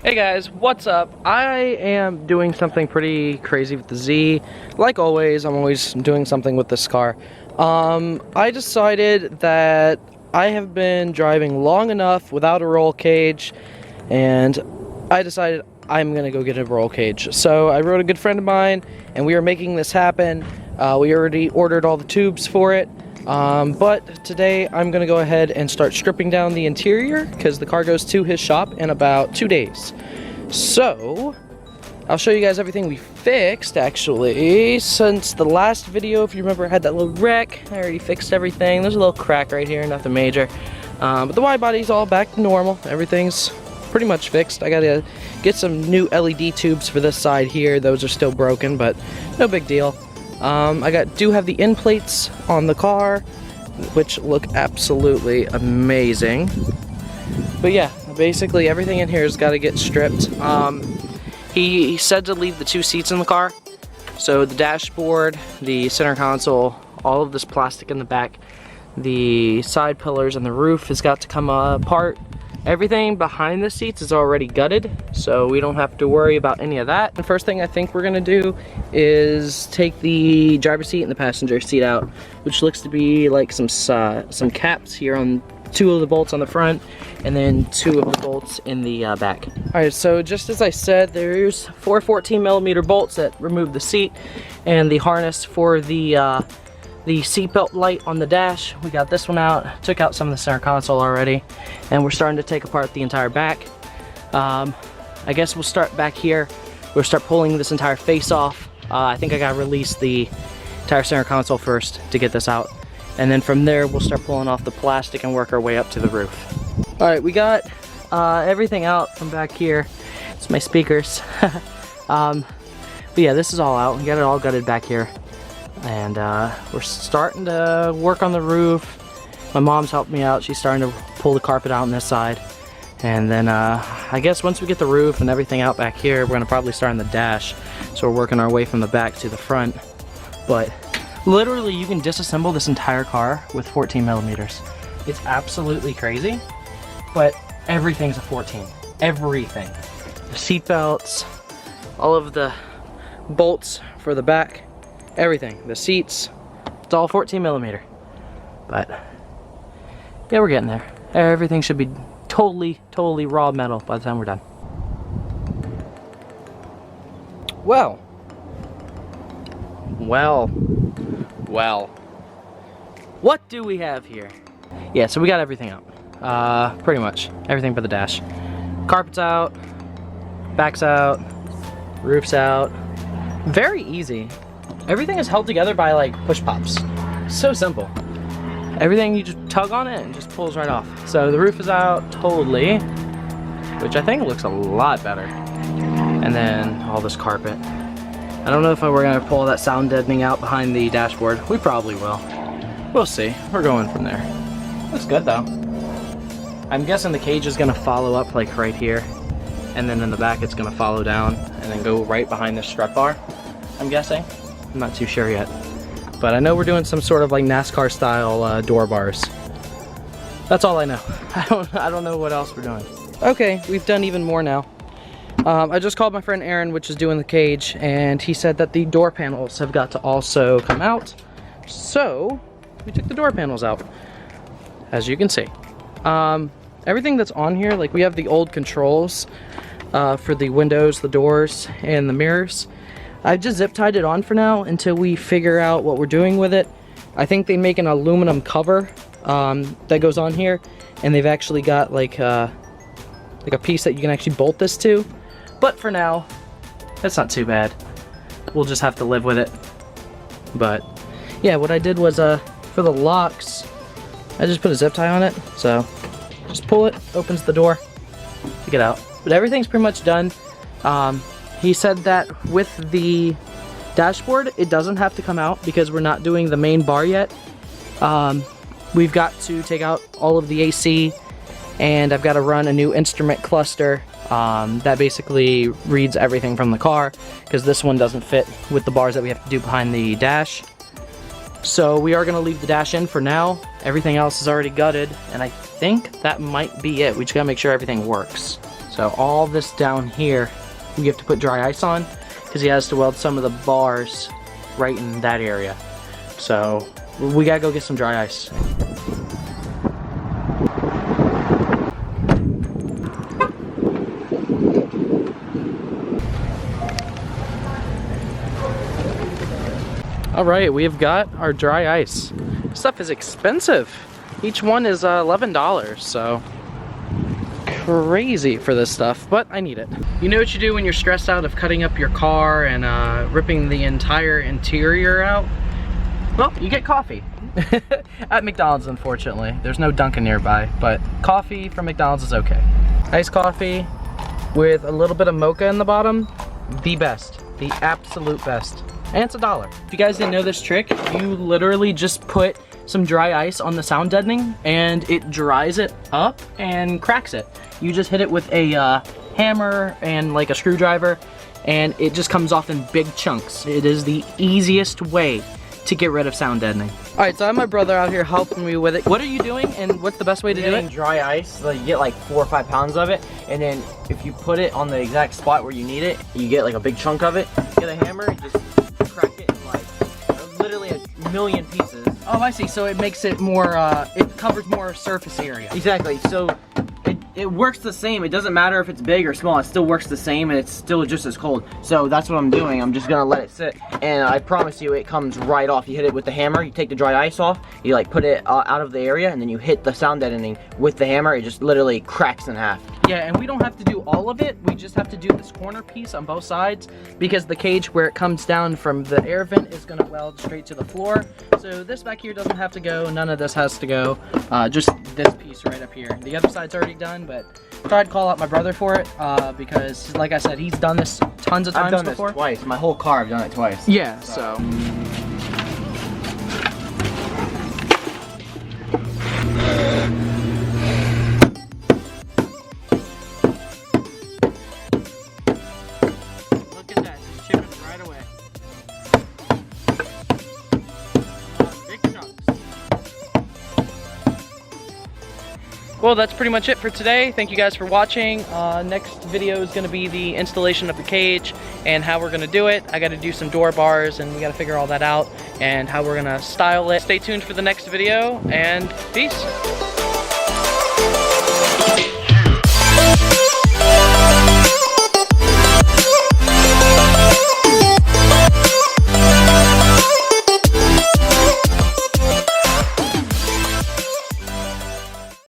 Hey guys, what's up? I am doing something pretty crazy with the Z. Like always, I'm always doing something with this car. I decided that I have been driving long enough without a roll cage, and I decided I'm gonna go get a roll cage. So I wrote a good friend of mine, and we are making this happen. We already ordered all the tubes for it. But today I'm gonna go ahead and start stripping down the interior because the car goes to his shop in about 2 days. So I'll show you guys everything we fixed actually since the last video. If you remember, I had that little wreck. I already fixed everything. There's a little crack right here, nothing major. But the wide body's all back to normal. Everything's pretty much fixed. I gotta get some new LED tubes for this side here. Those are still broken, but no big deal. I do have the end plates on the car, which look absolutely amazing. But yeah, basically everything in here has got to get stripped. He said to leave the 2 seats in the car. So the dashboard, the center console, all of this plastic in the back, the side pillars and the roof has got to come apart. Everything behind the seats is already gutted, so we don't have to worry about any of that. The first thing I think we're gonna do is take the driver's seat and the passenger seat out, which looks to be like some caps here on 2 of the bolts on the front, and then 2 of the bolts in the back. All right, so just as I said, there's 4 14mm bolts that remove the seat, and the harness for the seatbelt light on the dash. We got this one out, took out some of the center console already, and we're starting to take apart the entire back. I guess we'll start back here. We'll start pulling this entire face off. I think I gotta release the entire center console first to get this out. And then from there, we'll start pulling off the plastic and work our way up to the roof. All right, we got everything out from back here. It's my speakers. But yeah, this is all out. We got it all gutted back here. And we're starting to work on the roof. My mom's helped me out. She's starting to pull the carpet out on this side. And then I guess once we get the roof and everything out back here, we're gonna probably start on the dash. So we're working our way from the back to the front. But literally you can disassemble this entire car with 14mm. It's absolutely crazy, but everything's a 14. Everything. The seat belts, all of the bolts for the back, everything, the seats, it's all 14mm. But yeah, we're getting there. Everything should be totally raw metal by the time we're done. Well. What do we have here? Yeah, so we got everything out. Pretty much everything but the dash. Carpet's out, back's out, roof's out. Very easy. Everything is held together by like push pops. So simple. Everything, you just tug on it and it just pulls right off. So the roof is out totally, which I think looks a lot better. And then all this carpet. I don't know if we're gonna pull that sound deadening out behind the dashboard. We probably will. We'll see. We're going from there. Looks good though. I'm guessing the cage is gonna follow up like right here. And then in the back it's gonna follow down and then go right behind this strut bar, I'm guessing. I'm not too sure yet, but I know we're doing some sort of like NASCAR style door bars. That's all I know. I don't know what else we're doing. Okay, we've done even more now. I just called my friend Aaron, which is doing the cage, and he said that the door panels have got to also come out. So we took the door panels out, as you can see. Everything that's on here, like we have the old controls for the windows, the doors, and the mirrors. I've just zip tied it on for now until we figure out what we're doing with it. I think they make an aluminum cover that goes on here, and they've actually got like a piece that you can actually bolt this to. But for now, that's not too bad. We'll just have to live with it. But yeah, what I did was for the locks, I just put a zip tie on it. So just pull it, opens the door, to get out. But everything's pretty much done. He said that with the dashboard, it doesn't have to come out because we're not doing the main bar yet. We've got to take out all of the AC, and I've got to run a new instrument cluster that basically reads everything from the car, because this one doesn't fit with the bars that we have to do behind the dash. So we are going to leave the dash in for now. Everything else is already gutted, and I think that might be it. We just got to make sure everything works. So all this down here, we have to put dry ice on because he has to weld some of the bars right in that area. So we gotta go get some dry ice. All right, we've got our dry ice. This stuff is expensive. Each one is $11, so crazy for this stuff, but I need it. You know what you do when you're stressed out of cutting up your car and ripping the entire interior out? Well, you get coffee. At McDonald's, unfortunately. There's no Dunkin' nearby, but coffee from McDonald's is okay. Iced coffee with a little bit of mocha in the bottom, the best, the absolute best. And it's $1. If you guys didn't know this trick, you literally just put some dry ice on the sound deadening and it dries it up and cracks it. You just hit it with a hammer and like a screwdriver and it just comes off in big chunks. It is the easiest way to get rid of sound deadening. All right, so I have my brother out here helping me with it. What are you doing and what's the best way to do it? Dry ice, so you get like 4 or 5 pounds of it, and then if you put it on the exact spot where you need it, you get like a big chunk of it. Get a hammer, just crack it in like literally a million pieces. Oh, I see. So it makes it more, it covers more surface area. Exactly, so it works the same. It doesn't matter if it's big or small, it still works the same and it's still just as cold. So that's what I'm doing. I'm just gonna let it sit, and I promise you it comes right off. You hit it with the hammer, you take the dry ice off, you like put it out of the area, and then you hit the sound deadening with the hammer. It just literally cracks in half. Yeah, and we don't have to do all of it. We just have to do this corner piece on both sides because the cage where it comes down from the air vent is gonna weld straight to the floor. So this back here doesn't have to go, none of this has to go, just this piece right up here. The other side's already done, but I thought I'd call out my brother for it because, like I said, he's done this tons of times before. I've done this twice. My whole car, I've done it twice. Yeah, so. Look at that, just chipping right away. Big chunks. Well, that's pretty much it for today. Thank you guys for watching. Next video is going to be the installation of the cage and how we're going to do it. I got to do some door bars and we got to figure all that out and how we're going to style it. Stay tuned for the next video and peace.